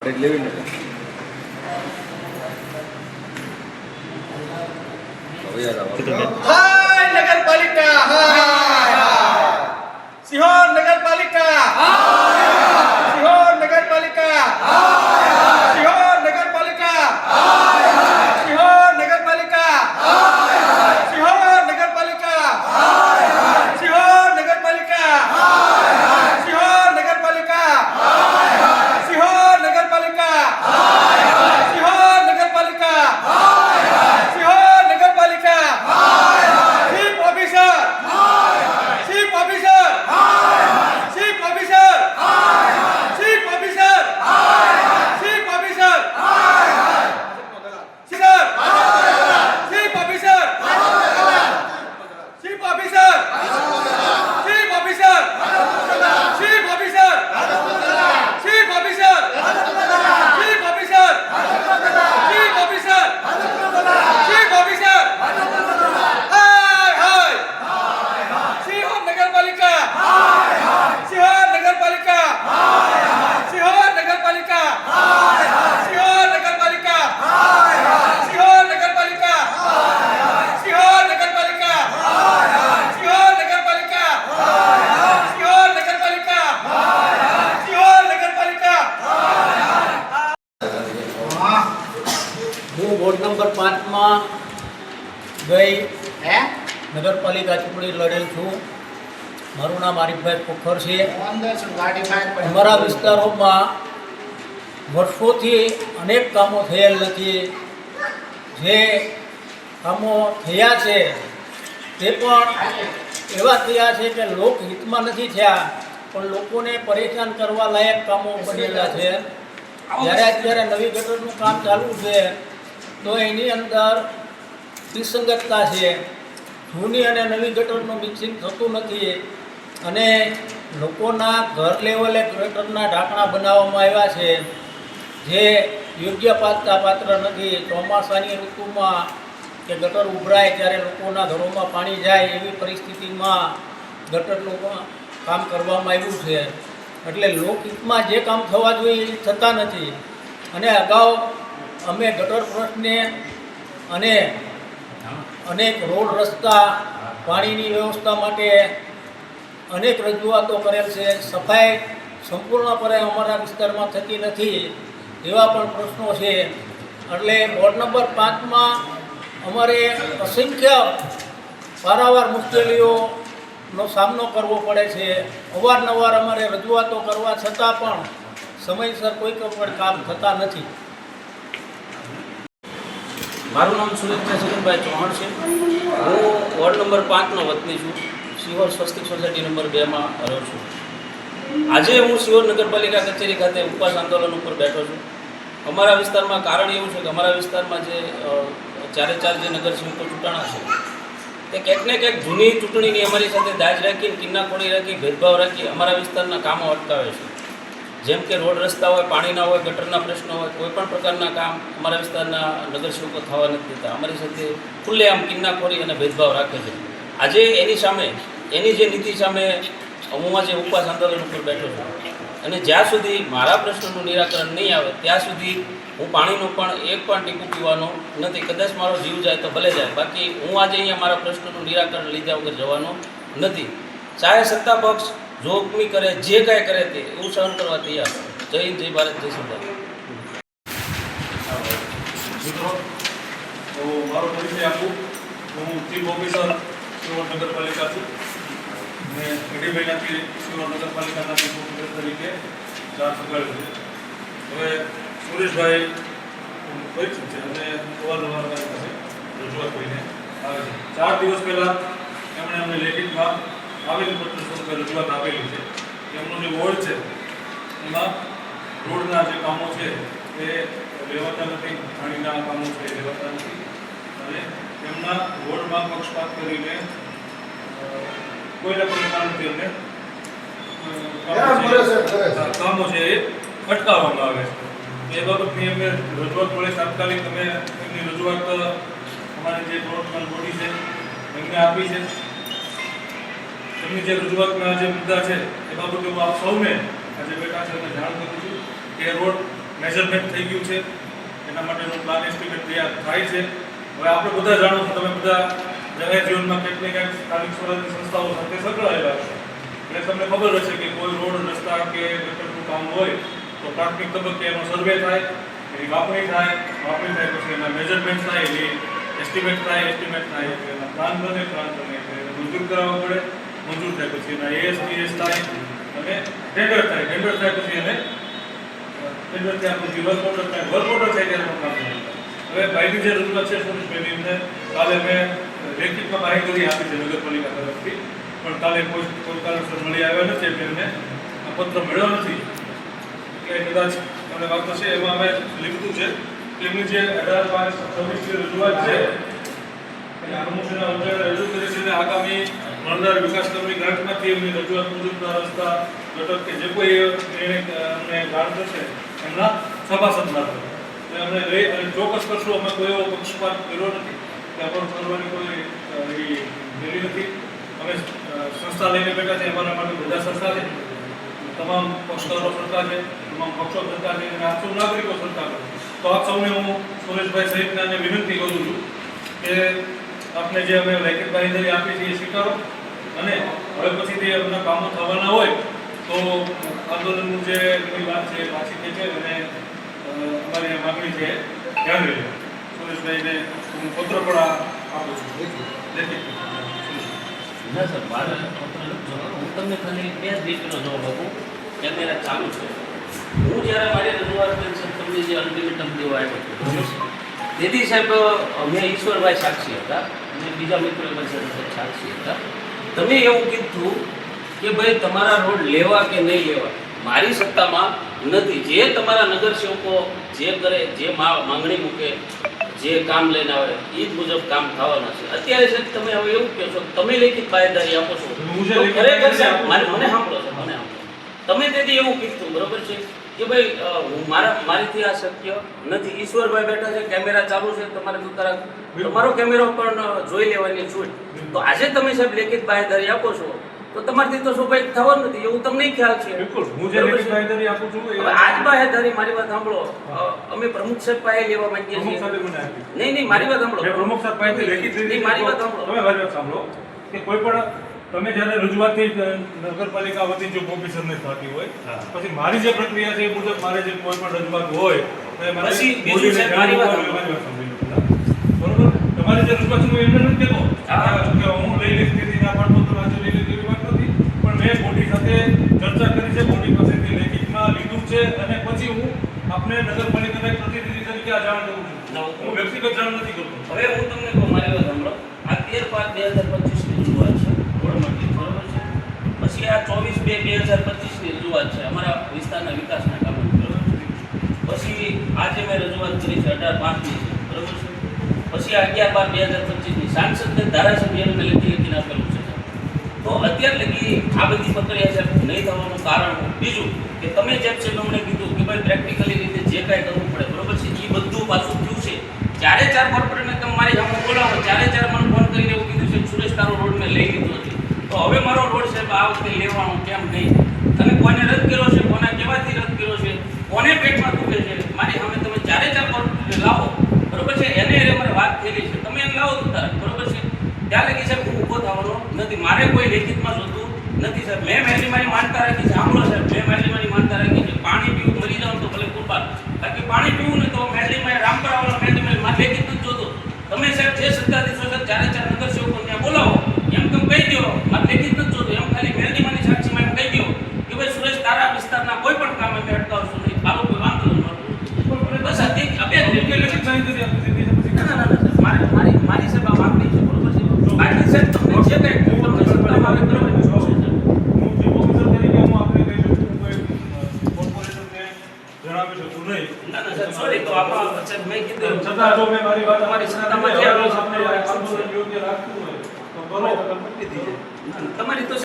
हाय नगरपालिका, सिहोर नगरपालिका, सिहोर नगरपालिका, सिहोर नगरपालिका, सिहोर नगरपालिका, सिहोर नगरपालिका, सिहोर नगरपालिका, सिहोर नगरपालिका, सिहोर नगरपालिका, सिहोर नगरपालिका, सिहोर नगरपालिका, chief officer, chief officer, chief officer, chief officer, chief officer, sir, chief officer, chief officer, chief officer, chief officer, chief officer, chief officer, chief officer, chief officer, hi hi Sihor नगरपालिका, सिहोर नगरपालिका, सिहोर नगरपालिका, सिहोर नगरपालिका, सिहोर नगरपालिका, सिहोर नगरपालिका, सिहोर नगरपालिका, सिहोर नगरपालिका, सिहोर नगरपालिका। હું વોર્ડ નંબર 5 માં ગઈ નગરપાલિકા ચૂંટણી લડેલ છું. મારું નામ આરીફભાઈ પોખર છે. અમારા વિસ્તારોમાં વર્ષોથી અનેક કામો થયેલ નથી. જે કામો થયા છે તે પણ એવા થયા છે કે લોકહિતમાં નથી થયા, પણ લોકોને પરેશાન કરવા લાયક કામો બનેલા છે. જ્યારે અત્યારે નવી ગટરનું કામ ચાલુ છે તો એની અંદર વિસંગતતા છે. જૂની અને નવી ગટરનું મિક્સિંગ થતું નથી અને લોકોના ઘર લેવલે ગટરના ઢાંકણા બનાવવામાં આવ્યા છે જે યોગ્ય પાત્ર નથી. ચોમાસાની ઋતુમાં કે ગટર ઉભરાય ત્યારે લોકોના ઘરોમાં પાણી જાય એવી પરિસ્થિતિમાં ગટરનું કામ કરવામાં આવ્યું છે. એટલે લોકહિતમાં જે કામ થવા જોઈએ એ થતા નથી. અને અગાઉ અમે ગટર પ્રશ્ને અને અનેક રોડ રસ્તા પાણીની વ્યવસ્થા માટે અનેક રજૂઆતો કરેલ છે. સફાઈ સંપૂર્ણપણે અમારા વિસ્તારમાં થતી નથી એવા પણ પ્રશ્નો છે. એટલે વોર્ડ નંબર 5 માં અમારે અસંખ્ય પારાવાર મુશ્કેલીઓનો સામનો કરવો પડે છે. અવારનવાર અમારે રજૂઆતો કરવા છતાં પણ સમયસર કોઈ પણ કામ થતા નથી. મારું નામ સુરેશભાઈ સુરેશભાઈ ચૌહાણ છે. હું વોર્ડ નંબર 5 નો વતની છું. સિહોર સ્વસ્તિક સોસાયટી નંબર 2 માં રહું છું. આજે હું સિહોર નગરપાલિકા કચેરી ખાતે ઉપવાસ આંદોલન ઉપર બેઠો છું. અમારા વિસ્તારમાં કારણ એવું છે કે અમારા વિસ્તારમાં જે ચારે ચાર જે નગરસેવકો ચૂંટાણા છે તે ક્યાંક ને ક્યાંક જૂની ચૂંટણીની અમારી સાથે દાજ રાખી, કિન્નાખોરી રાખી, ભેદભાવ રાખી અમારા વિસ્તારના કામો અટકાવે છે. જેમ કે રોડ રસ્તા હોય, પાણીના હોય, ગટરના પ્રશ્નો હોય, કોઈપણ પ્રકારના કામ અમારા વિસ્તારના નગરસેવકો થવા નથી દેતા. અમારી સાથે ખુલ્લેઆમ કિન્નાખોરી અને ભેદભાવ રાખે છે. આજે એની સામે, એની જે નીતિ સામે હું આજે ઉપવાસ આંદોલન ઉપર બેઠો છું. અને જ્યાં સુધી મારા પ્રશ્નનું નિરાકરણ નહીં આવે ત્યાં સુધી હું પાણીનું પણ એક પણ ટીપું પીવાનો નથી. કદાચ મારો જીવ જાય તો ભલે જાય, બાકી હું આજે અહીંયા મારા પ્રશ્નનું નિરાકરણ લીધા વગર જવાનો નથી. ચાહે સત્તા પક્ષ જોખમી કરે, જે કાંઈ કરે તે એવું સહન કરવા તૈયાર. જય હિન્દ, જય ભારત, જય સંવિધાન. તો મારો પરિચય આપું. હું ચીફ ઓફિસર સિહોર નગરપાલિકા છું અને અઢી મહિનાથી સિહોર નગરપાલિકાના ચીફ ઓફિસર તરીકે ચાર્જ સંભાળ્યો છે. હવે સુરેશભાઈ પરિચિત છે અને અવારનવાર મારી પાસે રજૂઆત કરીને આવે છે. 4 દિવસ પહેલાં એમણે અમને લેખિતમાં આવેલી પત્ર સ્વરૂપે રજૂઆત આપેલી છે. એમનો જે વોર્ડ છે એમાં રોડના જે કામો છે એ લેવાતા નથી, પાણીના કામો છે એ લેવાતા નથી અને એમના વોર્ડમાં પક્ષપાત કરીને કોઈના પણ કારણથી એમને કામો છે એ અટકાવવામાં આવે છે. એ બાબતની એમને રજૂઆત મળે તાત્કાલિક અમે એમની રજૂઆત અમારી જે પ્રોટોકોલ બોડી છે એમને આપી છે. એમની જે રજૂઆતના જે મુદ્દા છે એ બાબતે હું આપ સૌને આજે બેઠા છે અને જાણ કરું છું કે રોડ મેઝરમેન્ટ થઈ ગયું છે, એના માટેનું પ્લાન એસ્ટિમેટ તૈયાર થાય છે. હવે આપણે બધા જાણો છો, તમે બધા જાહેર જીવનમાં કંઈક ને કંઈક સ્થાનિક સ્વરાજ્યની સંસ્થાઓ સાથે સંકળાયેલા છે, એટલે તમને ખબર હશે કે કોઈ રોડ રસ્તા કે ગટરનું કામ હોય તો પ્રાથમિક તબક્કે એનો સર્વે થાય, એની માપણી થાય પછી એના મેજરમેન્ટ થાય, એની એસ્ટિમેટ થાય એના પ્લાન બને એને મંજૂર કરાવવા પડે, મંજૂર થાય પછી એના ASPS થાય અને ટેન્ડર થાય પછી એને ટેન્ડર થયા પછી વર્ક ઓર્ડર થાય ત્યારે પણ કામ થાય. હવે ભાઈની જે રજૂઆત છે સુરેશભાઈની, એમને કાલે મેં લેખિતમાં બાહેંધરી આપી છે નગરપાલિકા તરફથી, પણ કાલે કોઈ કારણસર મળી આવ્યા નથી એટલે એમને આ પત્ર મળ્યો નથી. એટલે કદાચ તમને વાત થશે એમાં અમે લીધું છે કે એમની જે 18/5/26 રજૂઆત છે એ પ્રમુખના ઉદ્દેશ્ય રજૂ કરી છે અને આગામી મળનાર વિકાસલક્ષી ગ્રાન્ટમાંથી એમની રજૂઆત મુજબના રસ્તા ગટર કે જે કોઈ અમને ગ્રાન્ટ થશે એમના સભાસદ મારફત અમને લઈ અને ચોક્કસ કરશું. અમે કોઈ એવો પક્ષપાત કર્યો નથી કે આપણે કરવાની કોઈ એવી રેલી નથી. અમે સંસ્થા લઈને બેઠા છે, અમારા માટે બધા સંસ્થા છે, તમામ પક્ષકારો સરકાર છે, તમામ પક્ષો સરકાર છે અને આપ સૌ નાગરિકો સરકાર છે. તો આપ સૌને હું સુરેશભાઈ સહિતનાને વિનંતી કરું છું કે આપને જે અમે લેખિત બાંહેધરી આપી છે એ સ્વીકારો અને હવે પછીથી આપણા કામો થવાના હોય તો આંદોલનનું જે વાત છે પાછી ખેંચે અને અમારી માગણી છે ધ્યાન રહેજો. સુરેશભાઈને હું પત્ર પણ આપું છું લેખિત. ના સર, મારે પત્ર લખજો. હું તમને ખાલી 2 જ રીતનો જવાબ આપું. કેમેરા ચાલુ છે. હું જ્યારે મારી રજૂઆત કરી છે તમને જે અલ્ટિમેટમ દેવા આવ્યો હતો તેથી સાહેબ મેં ઈશ્વરભાઈ સાક્ષી હતા અને બીજા મિત્રો સાક્ષી હતા. તમે એવું કીધું કે ભાઈ તમારા રોડ લેવા કે નહીં લેવા મારી સત્તામાં નથી. જે તમારા નગરસેવકો જે કરે, જે માંગણી મૂકે, જે કામ લઈને આવે એ જ મુજબ કામ થવાના છે. અત્યારે સાહેબ તમે હવે એવું કહો છો, તમે લેખિત બાંહેધરી આપો છો, ખરેખર સાહેબ મને સાંભળો છો, મને સાંભળો. તમે તેથી એવું કીધું બરોબર છે કે ભાઈ હું મારીથી આ શક્ય નથી. ઈશ્વરભાઈ બેઠા છે, કેમેરા ચાલુ છે, તમારો કેમેરો પણ જોઈ લેવાની છૂટ. તો આજે તમે સાહેબ લેખિત બાંહેધરી આપો છો તો તમારથી તો શું ભાઈ થવાનું નથી એવું તમને ખ્યાલ છે. બિલકુલ, હું જે લેખિત બાંહેધરી આપું છું આજ બાંહેધરી મારી વાત સાંભળો, અમે પ્રમુખ સાહેબ પાસે લેવા માંગીએ છીએ. નહીં મારી વાત સાંભળો. પ્રમુખ સાહેબ પાસેથી લેખિત મારી વાત સાંભળો. તમે મારી વાત સાંભળો કે કોઈ પણ તમે જ્યારે રજૂઆતથી નગરપાલિકા વતી જો ઓફિસરને થતી હોય પછી મારી જે પ્રક્રિયા છે એ મુજબ મારે જે કોઈ પણ રજૂઆત હોય તો એ મારે પછી બીજું સાહેબ મારી વાત બરોબર. તમારી જે રજૂઆત હું એમને નથી કહેતો કે હું લઈ લઈશ તેથી ના પાડતો તો આજે લઈ લઈશ એવી વાત નથી, પણ મેં બોડી સાથે ચર્ચા કરી છે, બોડી પાસેથી લેખિતમાં લીધું છે અને પછી હું આપને નગરપાલિકાના પ્રતિનિધિ તરીકે આ જાણ કરું છું. હું વ્યક્તિગત જાણ નથી કરતો. હવે હું તમને કહું, મારી વાત સાંભળો. આ 13/5/2025 ની રજૂઆત છે રોડમાંથી, બરોબર છે. પછી આ 24/2/2025 ની રજૂઆત છે અમારા વિસ્તારના વિકાસના કામો, બરોબર છે. પછી આજે મેં રજૂઆત કરી છે 18/5 ની છે, બરોબર છે. પછી આ 11/12/2025 ની સાંસદને ધારાસભ્યને મેં લખીને આપેલું છે. તો અત્યાર લગી આ બધી પ્રક્રિયા સાહેબ નહીં થવાનું કારણ બીજું કે તમે જેમ છે તમને કીધું કે ભાઈ પ્રેક્ટિકલી રીતે જે કાંઈ કરવું પડે, બરોબર છે, એ બધું પાછું થયું છે. 4 કોર્પોરેટરને તમે મારી સામે બોલાવો, 4 મને ફોન કરીને એવું કીધું છે સુરેશ તારો રોડ મેં લઈ લીધો છે. તો હવે મારો રોડ સાહેબ આ વખતે લેવાનો કેમ નહીં? તમે કોને રદ કર્યો છે, કોના કેવાથી રદ કર્યો છે, કોને પેટમાં દુખે છે, મારી સામે તમે 4 કોર્પોરેટર લાવો, બરોબર છે. એને મારે વાત થયેલી છે, તમે એને લાવો તો તારા, બરોબર છે. ત્યાં લગી સાહેબ હું ઊભો થવાનો નથી. મારે કોઈ લેખિતમાં જોતું નથી સાહેબ. મેં મારી માનતા રાખી છે. સાંભળો સાહેબ, મેં મારી માનતા રાખી છે. પાણી પીવું મરી જાવ તો ભલે કૃપા, બાકી પાણી પીવું ને તો મેરડીમાં રામપરાવાળા મેરડીમાં મારે લેખિત નથી જોતું. તમે સાહેબ જે સત્તાધીશો છે 4 નગરસેવકો ત્યાં બોલાવો, એમ તમે કહી દો મારે લેખિત નથી જોતું. એમ ખાલી મેરડીમાંની સાક્ષીમાં એમ કહી દો કે ભાઈ સુરેશ તારા વિસ્તારના કોઈ પણ કામ અમે અટકાવશું નહીં, આ લોકો આંદોલન કરવું. બસ આ લેખિત બાંહેધરી આપી દીધી છે. પછી ના મારી સાહેબ આ માંગણી છે, બરોબર છે. બાકી સાહેબ તમને જે કંઈ તમને સત્તામાં આવે બરોબર છે. સોરી, તો આમાં મેં કીધું છતાં જો મેં મારી વાત તમારી સત્તામાં જે યોગ્ય રાખતું હોય તો કરો. તમારી તો